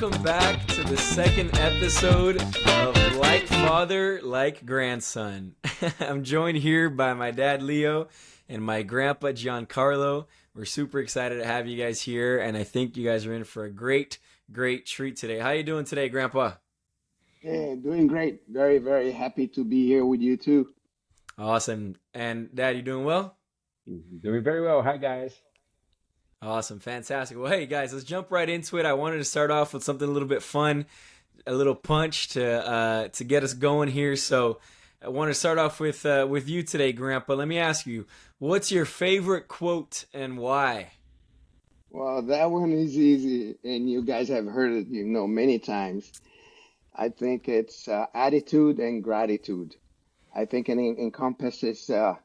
welcome back to the second episode of Like Father, Like Grandson. I'm joined here by my dad, Leo, and my grandpa, Giancarlo. We're super excited to have you guys here, and I think you guys are in for a great treat today. How you doing today, Grandpa? Yeah, doing great. Very, very happy to be here with you too. Awesome. And Dad, you doing well? Doing very well. Hi, guys. Awesome. Fantastic. Well, hey, guys, let's jump right into it. I wanted to start off with something a little bit fun, a little punch to get us going here. So I want to start off with you today, Grandpa. Let me ask you, what's your favorite quote and why? Well, that one is easy, and you guys have heard it, many times. I think it's attitude and gratitude. I think it encompasses the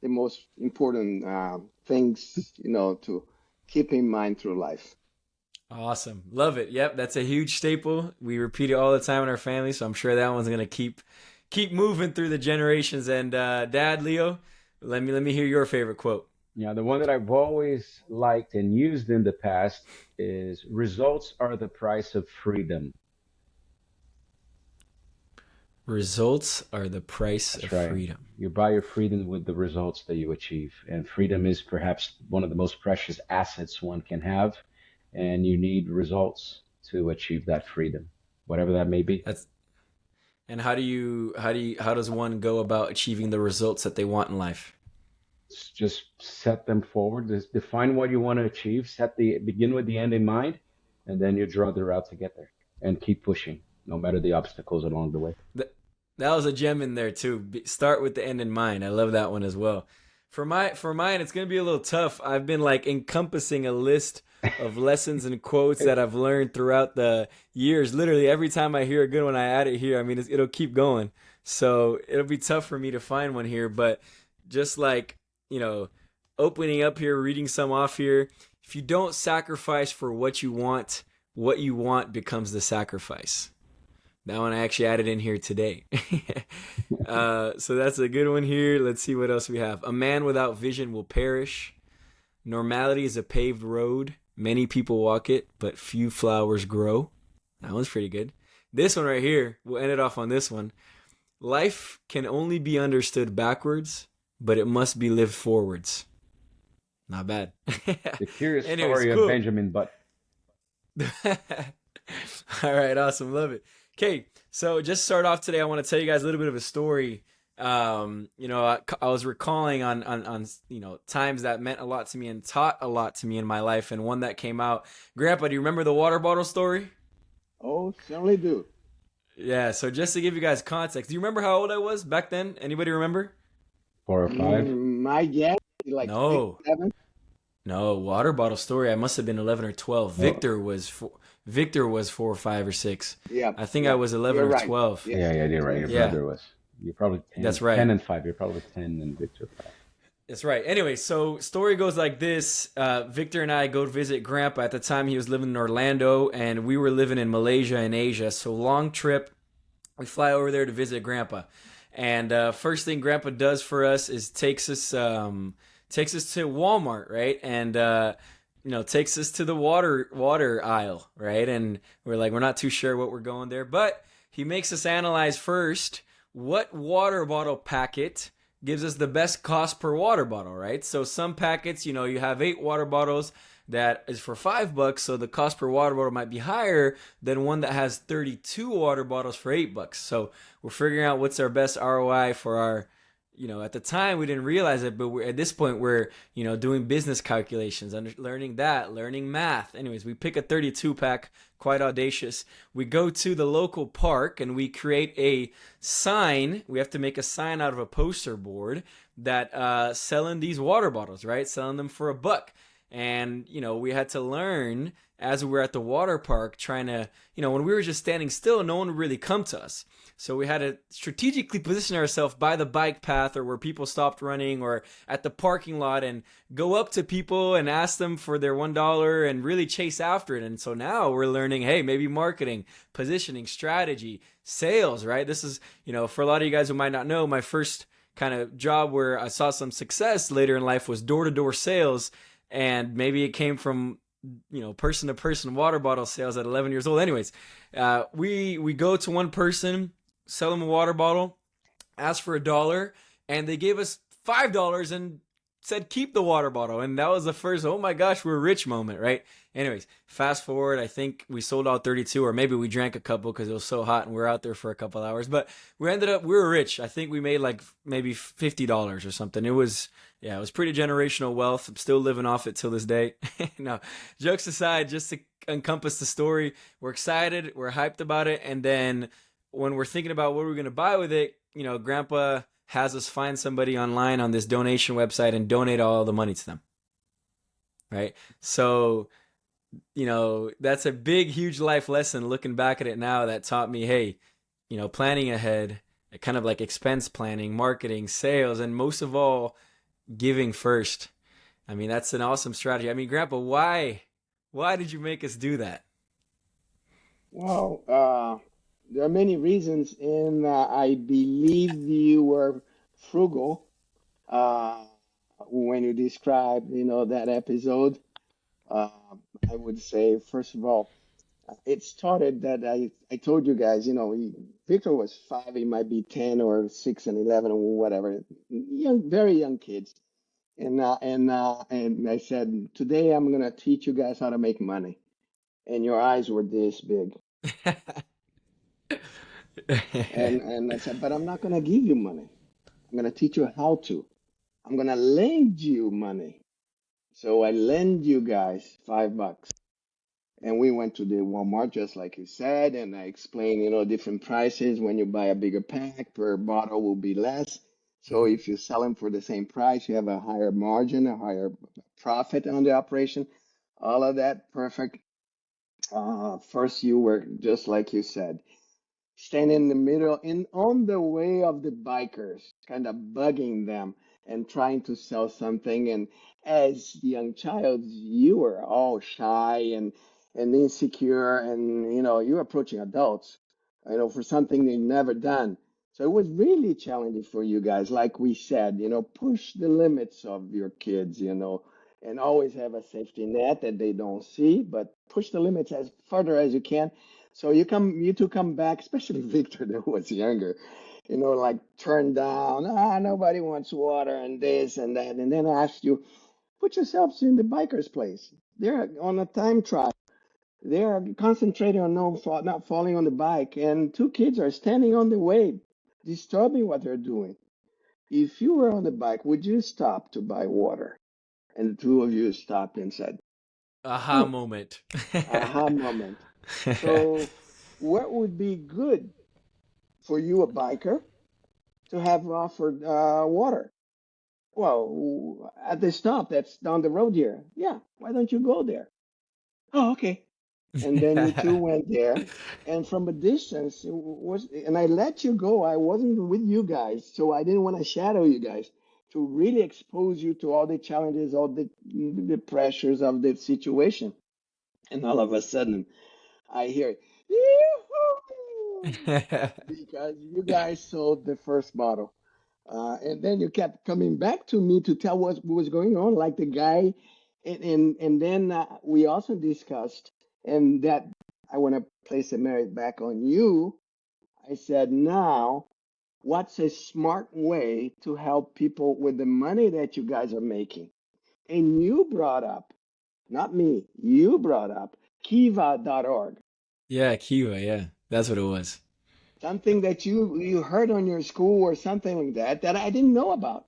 most important things, to keep in mind through life. Awesome. Love it. Yep, that's a huge staple. We repeat it all the time in our family, so I'm sure that one's gonna keep moving through the generations. And Dad, Leo, let me hear your favorite quote. Yeah, the one that I've always liked and used in the past is results are the price of freedom. Results are the price That's of right. freedom. You buy your freedom with the results that you achieve. And freedom is perhaps one of the most precious assets one can have. And you need results to achieve that freedom, whatever that may be. That's and how does one go about achieving the results that they want in life? Just set them forward, just define what you want to achieve, begin with the end in mind, and then you draw the route to get there and keep pushing, no matter the obstacles along the way. That was a gem in there too. Start with the end in mind. I love that one as well. For mine, it's gonna be a little tough. I've been like encompassing a list of lessons and quotes that I've learned throughout the years. Literally every time I hear a good one, I add it here. I mean, it'll keep going. So it'll be tough for me to find one here. But just like opening up here, reading some off here. If you don't sacrifice for what you want becomes the sacrifice. That one I actually added in here today. So that's a good one here. Let's see what else we have. A man without vision will perish. Normality is a paved road. Many people walk it, but few flowers grow. That one's pretty good. This one right here, we'll end it off on this one. Life can only be understood backwards, but it must be lived forwards. Not bad. The curious Anyways, story cool. of Benjamin Button. All right, awesome, love it. Okay, so just start off today. I want to tell you guys a little bit of a story. I was recalling on times that meant a lot to me and taught a lot to me in my life, and one that came out. Grandpa, do you remember the water bottle story? Oh, certainly do. Yeah. So just to give you guys context, do you remember how old I was back then? Anybody remember? 4 or 5. My guess is like No. 6, 7. No, water bottle story. I must have been 11 or 12. Oh, Victor was 4 or 5 or 6. Yeah, I think I yeah, was 11 you're or right. 12. Yes, yeah, you're right. Your yes. Yeah, brother was. You're probably 10, that's right. 10 and 5. You're probably 10 and Victor 5. That's right. Anyway, so story goes like this. Victor and I go to visit Grandpa. At the time, he was living in Orlando, and we were living in Malaysia in Asia. So long trip. We fly over there to visit Grandpa. And first thing Grandpa does for us is takes us to Walmart, right? And takes us to the water aisle, right? And we're like, we're not too sure what we're going there, but he makes us analyze first what water bottle packet gives us the best cost per water bottle, right? So some packets, you have 8 water bottles that is for $5, so the cost per water bottle might be higher than one that has 32 water bottles for $8. So we're figuring out what's our best ROI for our, at the time we didn't realize it, but at this point we're, doing business calculations, learning math. Anyways, we pick a 32 pack, quite audacious. We go to the local park and we create a sign. We have to make a sign out of a poster board that selling these water bottles, right? Selling them for $1. And, we had to learn as we were at the water park trying to, when we were just standing still, no one would really come to us. So we had to strategically position ourselves by the bike path or where people stopped running or at the parking lot and go up to people and ask them for their $1 and really chase after it. And so now we're learning, hey, maybe marketing, positioning, strategy, sales, right? This is, for a lot of you guys who might not know, my first kind of job where I saw some success later in life was door-to-door sales. And maybe it came from person to person water bottle sales at 11 years old. Anyways, we go to one person, sell them a water bottle, ask for $1, and they gave us $5 and said keep the water bottle. And that was the first, oh my gosh, we're rich moment, right? Anyways, fast forward, I think we sold out 32, or maybe we drank a couple because it was so hot and we were out there for a couple hours. But we were rich. I think we made like maybe $50 or something. It was pretty generational wealth. I'm still living off it till this day. No, jokes aside, just to encompass the story, we're excited, we're hyped about it. And then when we're thinking about what we're going to buy with it, Grandpa has us find somebody online on this donation website and donate all the money to them. Right? So, that's a big, huge life lesson looking back at it now that taught me, hey, planning ahead, kind of like expense planning, marketing, sales, and most of all, giving first. I mean, that's an awesome strategy. I mean, Grandpa, why did you make us do that? Well, there are many reasons, and I believe you were frugal uh, when you described, that episode. Uh, I would say, first of all, it started that I told you guys, Victor was 5, he might be 10 or 6 and 11 or whatever, young, very young kids. And I said, today I'm gonna teach you guys how to make money. And your eyes were this big. And I said, but I'm not gonna give you money. I'm gonna teach you how to. I'm gonna lend you money. So I lend you guys $5. And we went to the Walmart, just like you said, and I explained, different prices. When you buy a bigger pack, per bottle will be less. So Mhm. if you sell them for the same price, you have a higher margin, a higher profit on the operation. All of that, perfect. First, you were just like you said, standing in the middle in on the way of the bikers, kind of bugging them and trying to sell something. And as a young child, you were all shy and insecure, and you're approaching adults, for something they've never done. So it was really challenging for you guys. Like we said, push the limits of your kids, and always have a safety net that they don't see, but push the limits as further as you can. So you two come back, especially Victor that was younger, like turned down, nobody wants water and this and that. And then I asked you, put yourselves in the biker's place. They're on a time trial. They're concentrating on not falling on the bike, and two kids are standing on the way, disturbing what they're doing. If you were on the bike, would you stop to buy water? And the two of you stopped and said, Aha hmm, moment. aha moment. So, what would be good for you, a biker, to have offered water? Well, at the stop that's down the road here. Yeah, why don't you go there? Oh, okay. And then you two went there, and from a distance, and I let you go. I wasn't with you guys, so I didn't want to shadow you guys to really expose you to all the challenges, all the pressures of the situation. And all of a sudden, I hear, yoo-hoo! Because you guys sold the first bottle. And then you kept coming back to me to tell what was going on, like the guy. And then we also discussed, and that I want to place the merit back on you. I said, now, what's a smart way to help people with the money that you guys are making? And you brought up, not me, you brought up kiva.org. Yeah, Kiva, yeah. That's what it was. Something that you heard on your school or something like that I didn't know about.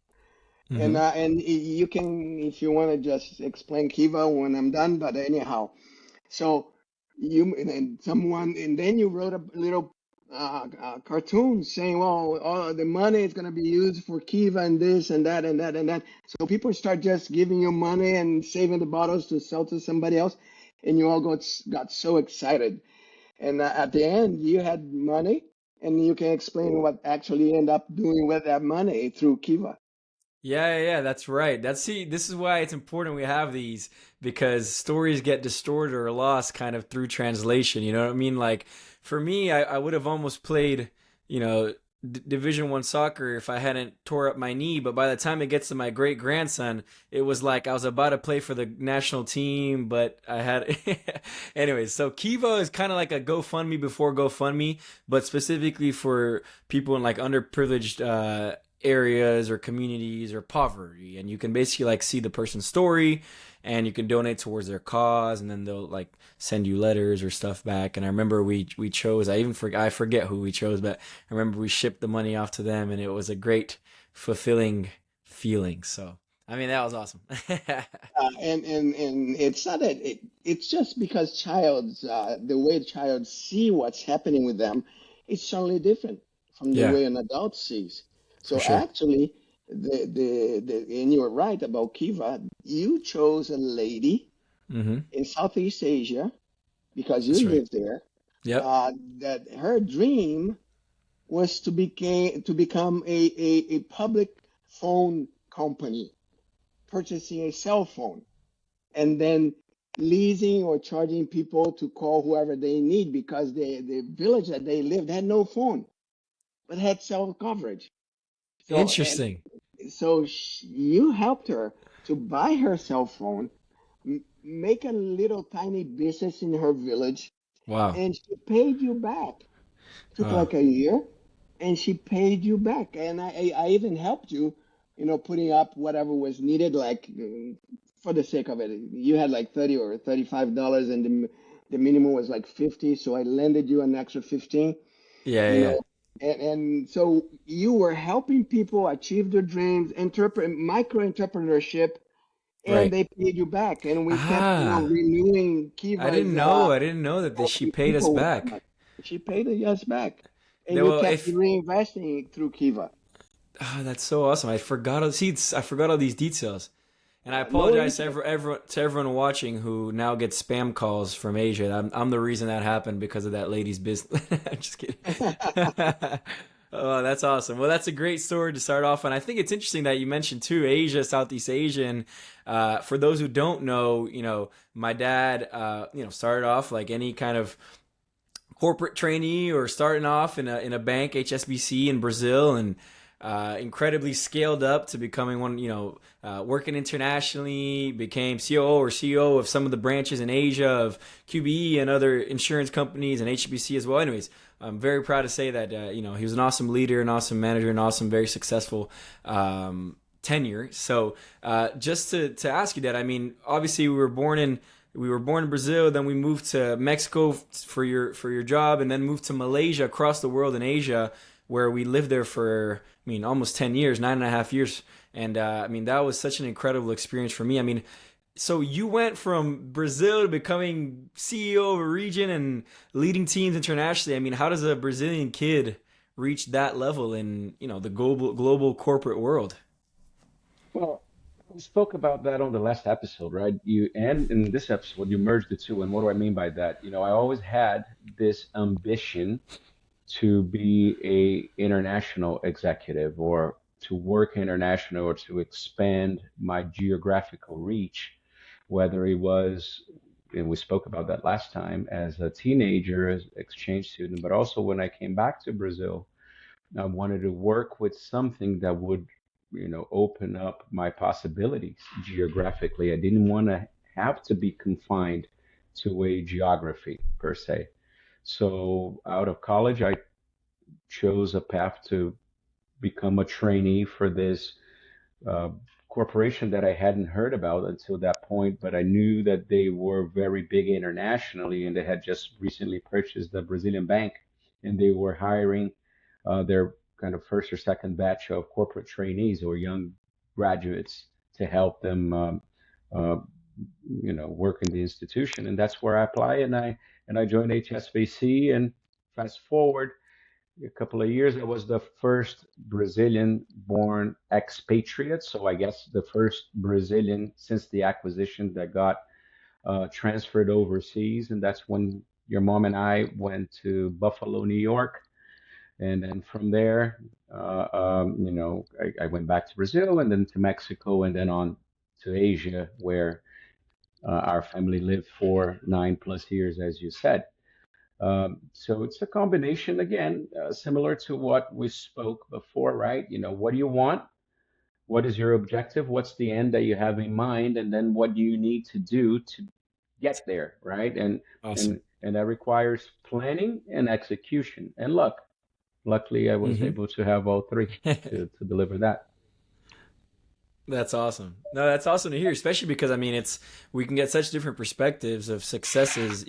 Hmm. And you can, if you want to just explain Kiva when I'm done, but anyhow, so and someone, and then you wrote a little cartoon saying, well, all the money is going to be used for Kiva and this and that and that and that. So people start just giving you money and saving the bottles to sell to somebody else, and you all got so excited. And at the end, you had money, and you can explain what actually end up doing with that money through Kiva. Yeah, that's right. This is why it's important we have these, because stories get distorted or lost kind of through translation. You know what I mean? Like for me, I would have almost played, you know, Division One soccer if I hadn't tore up my knee. But by the time it gets to my great grandson, it was like I was about to play for the national team, but I had. Anyways, so Kiva is kind of like a GoFundMe before GoFundMe, but specifically for people in like underprivileged areas or communities or poverty, and you can basically like see the person's story, and you can donate towards their cause, and then they'll like send you letters or stuff back. And I remember we chose, I forget who we chose, but I remember we shipped the money off to them, and it was a great fulfilling feeling. So I mean that was awesome. And it's not that it's just because child's the way child see what's happening with them is totally different from the Yeah, way an adult sees. for So sure. actually, and you're right about Kiva. You chose a lady Mm-hmm. in Southeast Asia because you That's right. live there. Yep. That her dream was to become a public phone company, purchasing a cell phone and then leasing or charging people to call whoever they need because the village that they lived had no phone but had cell coverage. So and Interesting. so you helped her to buy her cell phone, make a little tiny business in her village, Wow. and she paid you back. Took Wow. like a year, and she paid you back. And I even helped you, putting up whatever was needed, like for the sake of it. You had like 30 or $35, and the minimum was like 50, so I lended you an extra 15, Yeah. you Yeah. Yeah. know. And so you were helping people achieve their dreams, micro entrepreneurship, and Right. they paid you back. And we kept, Ah. renewing I didn't Kiva's know. I didn't know that she helping paid us people with that back. money. She paid us back, and you Well, kept if reinvesting through Kiva. that's so awesome. I forgot all these details. And I No apologize to issue. everyone watching who now gets spam calls from Asia. I'm the reason that happened because of that lady's business. I'm just kidding. Oh, that's awesome. Well, that's a great story to start off on. I think it's interesting that you mentioned too Asia, Southeast Asia. And for those who don't know, my dad, started off like any kind of corporate trainee or starting off in a bank, HSBC in Brazil, and incredibly scaled up to becoming one, working internationally, became COO or CEO of some of the branches in Asia of QBE and other insurance companies and HBC as well. Anyways, I'm very proud to say that, he was an awesome leader, an awesome manager, an awesome, very successful tenure. So just to ask you that, I mean, obviously we were born in Brazil, then we moved to Mexico for your job, and then moved to Malaysia, across the world in Asia, where we lived there for, I mean, almost 10 years, 9.5 years. And I mean, that was such an incredible experience for me. I mean, so you went from Brazil to becoming CEO of a region and leading teams internationally. I mean, how does a Brazilian kid reach that level in, the global corporate world? Well, we spoke about that on the last episode, right? You and in this episode, you merged the two. And what do I mean by that? I always had this ambition to be a international executive or to work international or to expand my geographical reach, whether it was, and we spoke about that last time, as a teenager, as exchange student, but also when I came back to Brazil, I wanted to work with something that would, open up my possibilities geographically. I didn't want to have to be confined to a geography per se. So out of college, I chose a path to become a trainee for this uh, corporation that I hadn't heard about until that point, but I knew that they were very big internationally and they had just recently purchased the Brazilian bank and they were hiring their kind of first or second batch of corporate trainees or young graduates to help them, uh, work in the institution. And that's where I applied and I joined HSBC and fast forward a couple of years. I was the first Brazilian born expatriate. So I guess the first Brazilian since the acquisition that got transferred overseas. And that's when your mom and I went to Buffalo, New York. And then from there, I went back to Brazil and then to Mexico and then on to Asia, where our family lived for 9+ years, as you said. So it's a combination, again, similar to what we spoke before, right? What do you want? What is your objective? What's the end that you have in mind? And then what do you need to do to get there, right? Awesome. And that requires planning and execution and luck. Luckily, I was Hmm. able to have all three to deliver that. That's awesome. No, that's awesome to hear, especially because I mean, it's we can get such different perspectives of successes,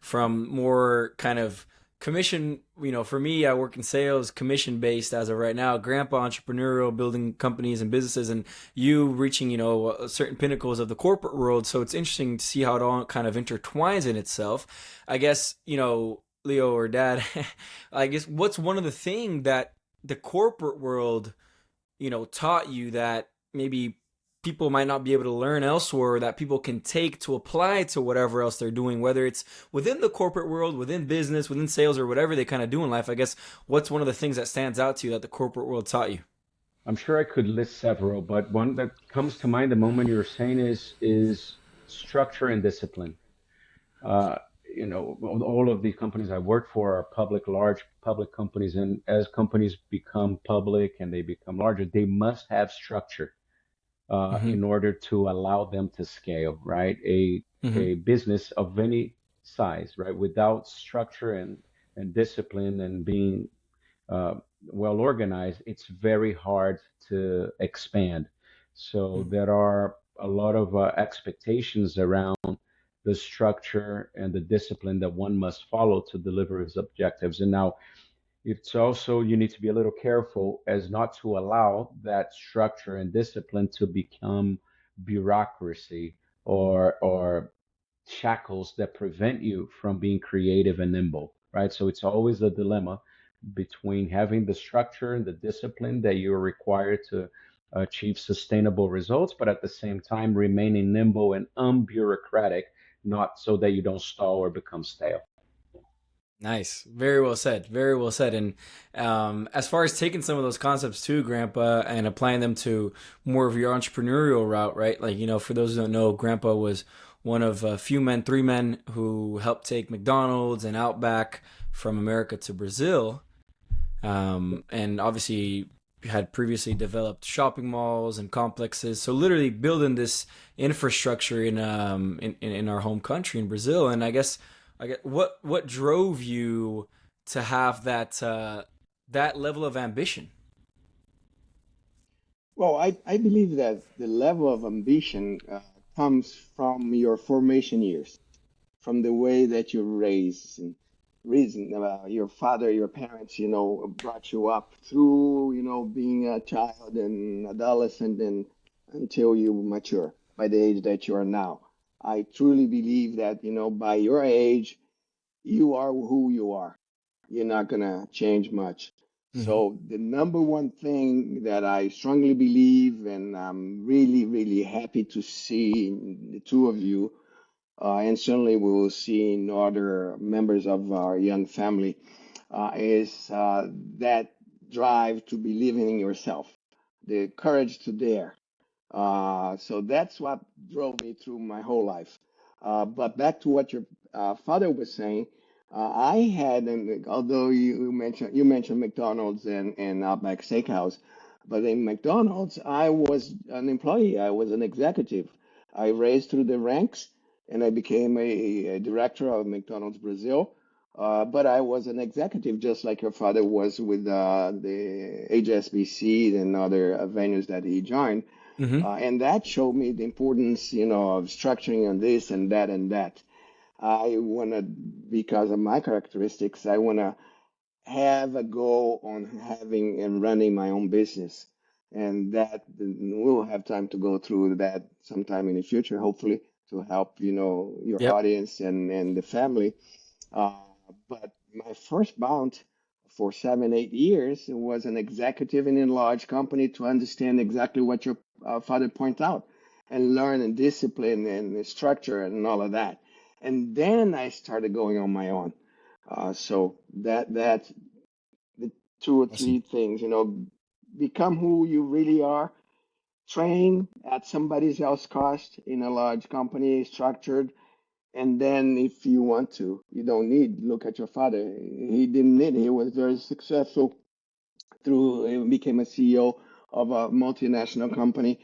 from more kind of commission. For me, I work in sales, commission based as of right now. Grandpa entrepreneurial, building companies and businesses, and you reaching, certain pinnacles of the corporate world. So it's interesting to see how it all kind of intertwines in itself. I guess, Leo or Dad, I guess what's one of the thing that the corporate world taught you that maybe people might not be able to learn elsewhere, that people can take to apply to whatever else they're doing, whether it's within the corporate world, within business, within sales, or whatever they kind of do in life? I guess what's one of the things that stands out to you that the corporate world taught you? I'm sure I could list several, but one that comes to mind the moment you're saying is structure and discipline. Uh, all of the companies I work for are large public companies, and as companies become public and they become larger, they must have structure Mm-hmm. in order to allow them to scale, right? Mm-hmm. A business of any size, right, without structure and discipline and being uh, well organized, it's very hard to expand. So there are a lot of expectations around the structure and the discipline that one must follow to deliver his objectives. And now it's also, you need to be a little careful as not to allow that structure and discipline to become bureaucracy or shackles that prevent you from being creative and nimble, right? So it's always a dilemma between having the structure and the discipline that you're required to achieve sustainable results, but at the same time remaining nimble and unbureaucratic, not so that you don't stall or become stale. Nice. Very well said. Very well said. And as far as taking some of those concepts too, Grandpa, and applying them to more of your entrepreneurial route, right? Like, for those who don't know, Grandpa was one of a few men, three men who helped take McDonald's and Outback from America to Brazil. And obviously had previously developed shopping malls and complexes. So literally building this infrastructure in our home country in Brazil. And I get what drove you to have that level of ambition. Well, I believe that the level of ambition comes from your formation years, from the way that you're raised and reason your father, your parents, brought you up through, being a child and adolescent and until you mature by the age that you are now. I truly believe that, by your age, you are who you are. You're not going to change much. Mm-hmm. So, the number one thing that I strongly believe, and I'm really, really happy to see in the two of you, and certainly we will see in other members of our young family, is that drive to believe in yourself, the courage to dare. So that's what drove me through my whole life. But back to what your father was saying, I had, and although you mentioned McDonald's and Outback Steakhouse, but in McDonald's I was an employee, I was an executive. I raised through the ranks, and I became a director of McDonald's Brazil. But I was an executive, just like your father was with the HSBC and other venues that he joined. Mm-hmm. And that showed me the importance, of structuring on this and that and that. I want to, because of my characteristics, I want to have a goal on having and running my own business. And that we'll have time to go through that sometime in the future, hopefully, to help, your Yep. audience and the family. Uh, but my first bound for 7, 8 years was an executive in a large company to understand exactly what your father pointed out and learn and discipline and structure and all of that. And then I started going on my own. So that's the two or Awesome. three things, become who you really are, train at somebody else's cost in a large company, structured, And then if you want to, you don't need, look at your father. He didn't need, he was very successful through, he became a CEO of a multinational company.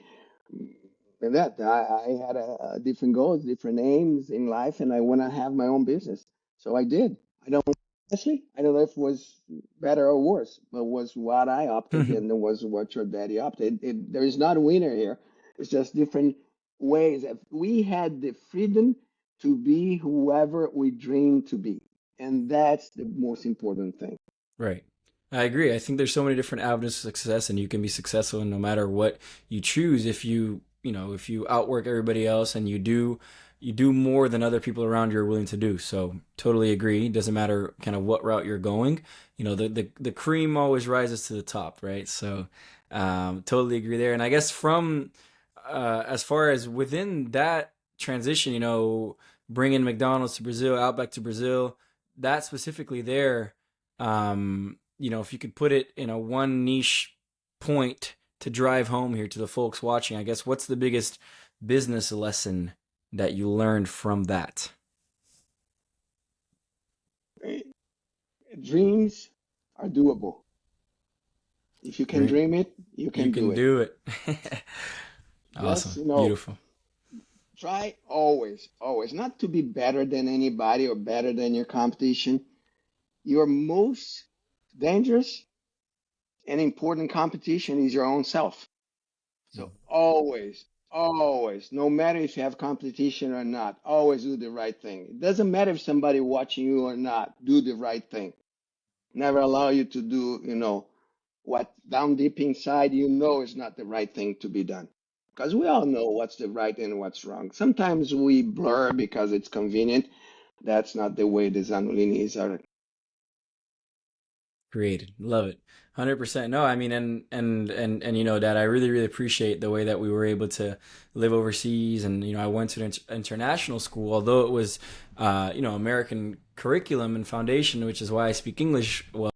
And that I had different goals, different aims in life, and I want to have my own business. So I did. I don't honestly, I don't know if it was better or worse, but was what I opted, and it was what your daddy opted. There is not a winner here. It's just different ways. We had the freedom to be whoever we dream to be, and that's the most important thing. Right. I agree. I think there's so many different avenues to success, and you can be successful in no matter what you choose. If if you outwork everybody else and you do more than other people around you are willing to do. So totally agree. Doesn't matter kind of what route you're going. The cream always rises to the top, right? So totally agree there. And I guess from as far as within that transition, bringing McDonald's to Brazil, Outback to Brazil, that specifically there, if you could put it in a one niche point to drive home here to the folks watching, I guess what's the biggest business lesson that you learned from that? Dreams are doable. If you can Dream, dream it, you you can do can it. do it. Just, Awesome, beautiful. try always, always not to be better than anybody or better than your competition. Your most dangerous and important competition is your own self. So always, always, no matter if you have competition or not, always do the right thing. It doesn't matter if somebody watching you or not, do the right thing. Never allow you to do, what down deep inside you know is not the right thing to be done. Because we all know what's the right and what's wrong. Sometimes we blur because it's convenient. That's not the way the Zanolinis are. Created. Love it. 100%. No, I mean, and Dad, I really, really appreciate the way that we were able to live overseas. And, I went to an international school, although it was, American curriculum and foundation, which is why I speak English well.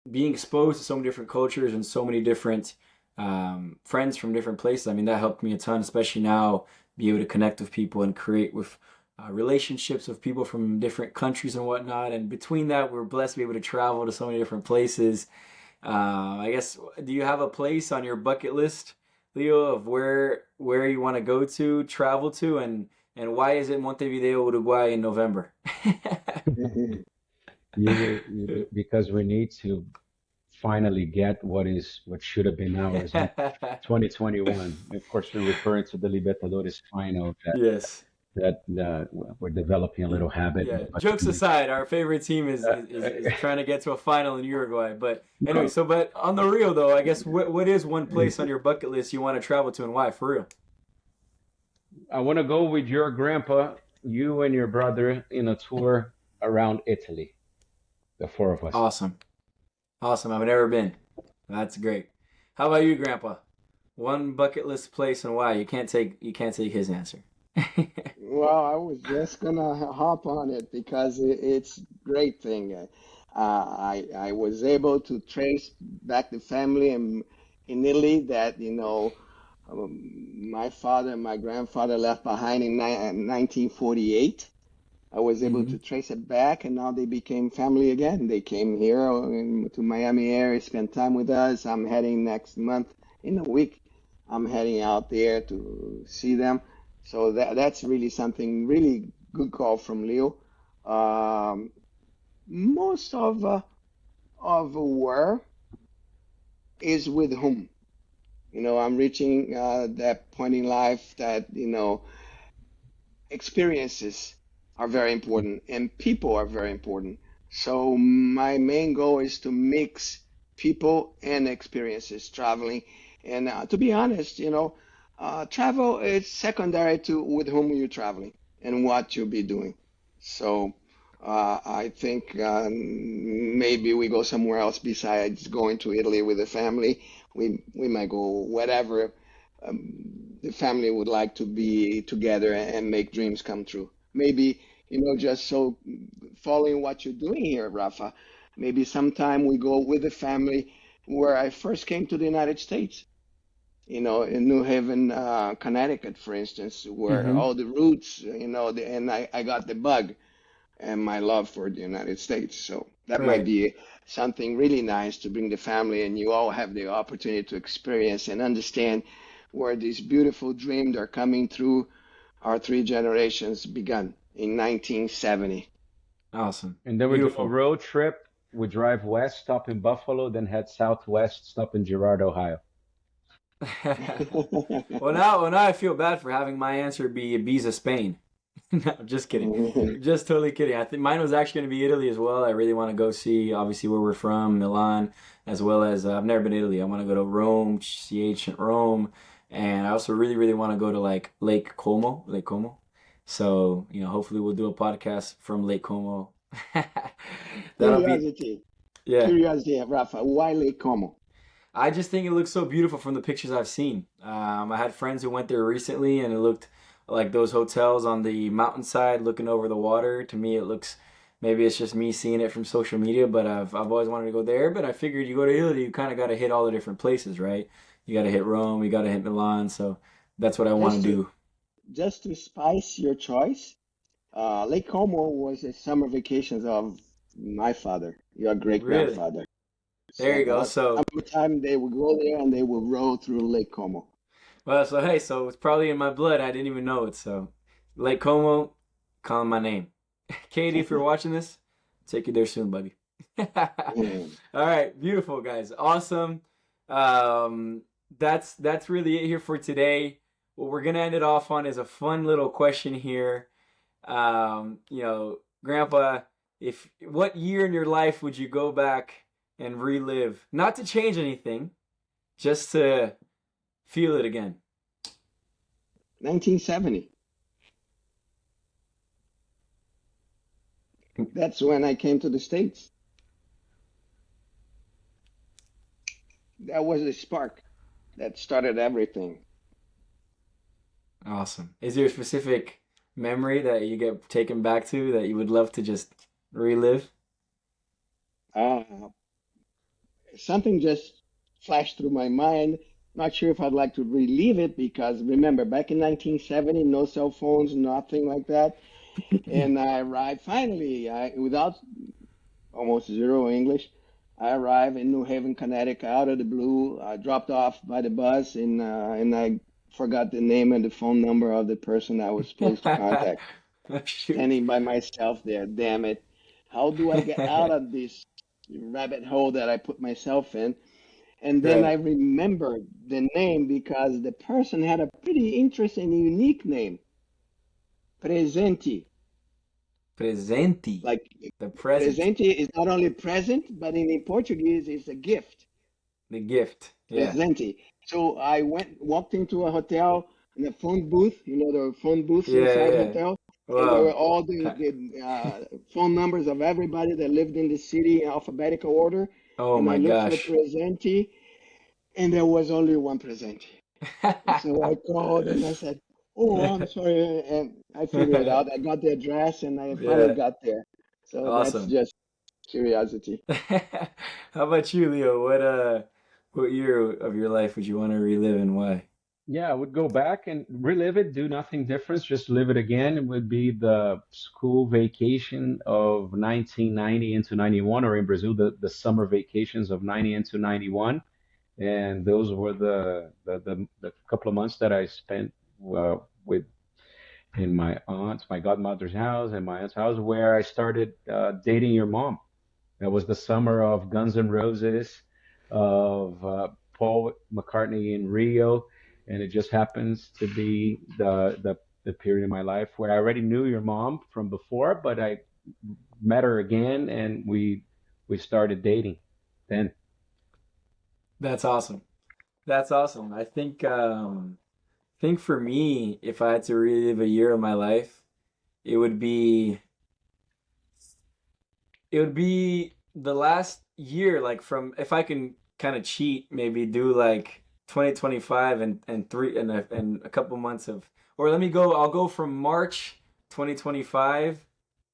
Being exposed to so many different cultures and so many different friends from different places, I mean, that helped me a ton, especially now, be able to connect with people and create with relationships with people from different countries and whatnot. And between that, we're blessed to be able to travel to so many different places. I guess, do you have a place on your bucket list, Leo, of where you want to go to, travel to, and why is it Montevideo, Uruguay in November? Because we need to finally get what should have been ours in 2021. Of course, we're referring to the Libertadores final Yes. that we're developing a little habit. Yeah. But Jokes aside, our favorite team is trying to get to a final in Uruguay. But anyway, but on the real though, I guess what is one place on your bucket list you want to travel to and why? For real. I want to go with your grandpa, you and your brother, in a tour around Italy, the four of us. Awesome. Awesome. I've never been. That's great. How about you, Grandpa? One bucket list place and why? You can't take his answer. Well, I was just gonna hop on it because it's great thing. I was able to trace back the family in Italy that my father and my grandfather left behind in 1948. I was able Hmm. to trace it back, and now they became family again. They came here to Miami area, spent time with us. I'm heading next month in a week. I'm heading out there to see them. So that's really something really good call from Leo. Um, most of where is with whom. I'm reaching that point in life that experiences are very important and people are very important. So my main goal is to mix people and experiences traveling. And to be honest, travel is secondary to with whom you're traveling and what you'll be doing. So I think maybe we go somewhere else besides going to Italy with the family. We might go whatever the family would like to be together and make dreams come true. Maybe, just so following what you're doing here, Rafa, maybe sometime we go with the family where I first came to the United States. in New Haven, Connecticut, for instance, where Mm-hmm. all the roots, and I got the bug and my love for the United States. So that might Right. be something really nice to bring the family, and you all have the opportunity to experience and understand where these beautiful dreams are coming through our three generations begun in 1970. Awesome. And then we do a Beautiful. road trip. We drive west, stop in Buffalo, then head southwest, stop in Girard, Ohio. Well, now I feel bad for having my answer be Ibiza, Spain. No, just kidding. Just totally kidding. I think mine was actually going to be Italy as well. I really want to go see, obviously, where we're from, Milan, as well as I've never been to Italy. I want to go to Rome, see ancient Rome, and I also really, really want to go to like Lake Como, Lake Como. So, hopefully we'll do a podcast from Lake Como. That'll be, Curiosity, yeah. curiosity, Rafa, why Lake Como? I just think it looks so beautiful from the pictures I've seen. I had friends who went there recently, and it looked like those hotels on the mountainside looking over the water. To me, it looks maybe it's just me seeing it from social media, but I've always wanted to go there. But I figured you go to Italy, you kind of got to hit all the different places, right? You got to hit Rome, you got to hit Milan. So that's what I want Just to to do. just to spice your choice, Lake Como was a summer vacations of my father, your great Really? grandfather. There you So go. summertime they would go there and they would roll through Lake Como. Hey, so it's probably in my blood. I didn't even know it. So Lake Como, calling my name. Katie, if you're watching this, take you there soon, buddy. All Mm. right, beautiful guys, awesome. Um, that's really it here for today. What we're gonna end it off on is a fun little question here. Grandpa, if what year in your life would you go back and relive? Not to change anything, just to feel it again. 1970. That's when I came to the States. That was the spark that started everything. Awesome. Is there a specific memory that you get taken back to that you would love to just relive? Uh, Something just flashed through my mind. Not sure if I'd like to relive it because remember, back in 1970, no cell phones, nothing like that. And I arrived finally, without almost zero English. I arrived in New Haven, Connecticut, out of the blue. I dropped off by the bus, and I forgot the name and the phone number of the person I was supposed to contact. Shoot. Standing by myself there, damn it. How do I get out of this rabbit hole that I put myself in? And then I Right. remembered the name because the person had a pretty interesting, unique name, Presenti. Presenti. Like The present. presente is not only present, but in Portuguese it's a gift. The gift. Yeah. Presente. So I walked into a hotel in a phone booth, the phone booths Yeah, inside yeah. hotel, and there were Wow. all the phone numbers of everybody that lived in the city in alphabetical order. Oh And I my looked for gosh. Presente, and there was only one Presente. So I called and I said, "Oh, I'm sorry," and I figured it out. I got the address, and I finally Yeah. got there. So that's Awesome. just curiosity. How about you, Leo? What year of your life would you want to relive and why? Yeah, I would go back and relive it, do nothing different, just live it again. It would be the school vacation of 1990 into 91, or in Brazil, the summer vacations of 90 into 91. And those were the couple of months that I spent with in my godmother's house and my aunt's house, where I started dating your mom. That was the summer of Guns N' Roses, of Paul McCartney in Rio, and it just happens to be the period in my life where I already knew your mom from before, but I met her again, and we started dating then. That's awesome. That's awesome. I think for me, if I had to relive a year of my life, it would be it would be the last year, like from if I can kind of cheat, maybe do like 2025 and a couple months of, or let me go. I'll go from March 2025,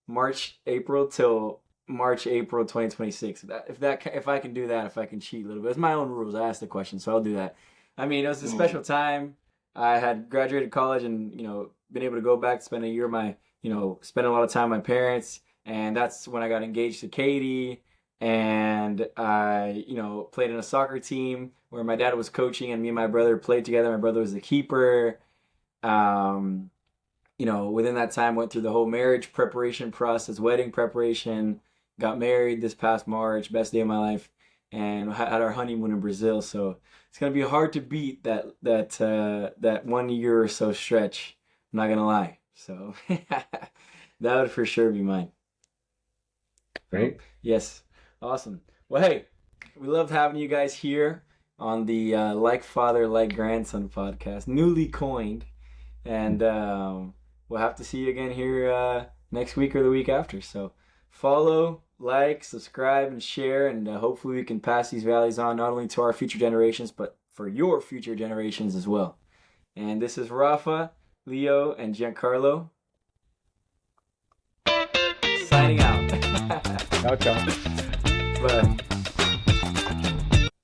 March April till March April 2026. If I can do that, if I can cheat a little bit, it's my own rules. I asked the question, so I'll do that. I mean, it was a special time. I had graduated college and, been able to go back, spend a year of my, spend a lot of time with my parents. And that's when I got engaged to Katie. And I, played in a soccer team where my dad was coaching and me and my brother played together. My brother was the keeper. Um, Within that time, went through the whole marriage preparation process, wedding preparation, got married this past March, best day of my life, and had our honeymoon in Brazil. So it's gonna be hard to beat that 1 year or so stretch. I'm not gonna lie. So that would for sure be mine. Great. Yes, awesome. Well, hey, we loved having you guys here on the Like Father, Like Grandson podcast, newly coined, and we'll have to see you again here next week or the week after. So follow, like, subscribe, and share, and hopefully we can pass these values on not only to our future generations, but for your future generations as well. And this is Rafa, Leo, and Giancarlo signing out. Ciao, ciao. Bye.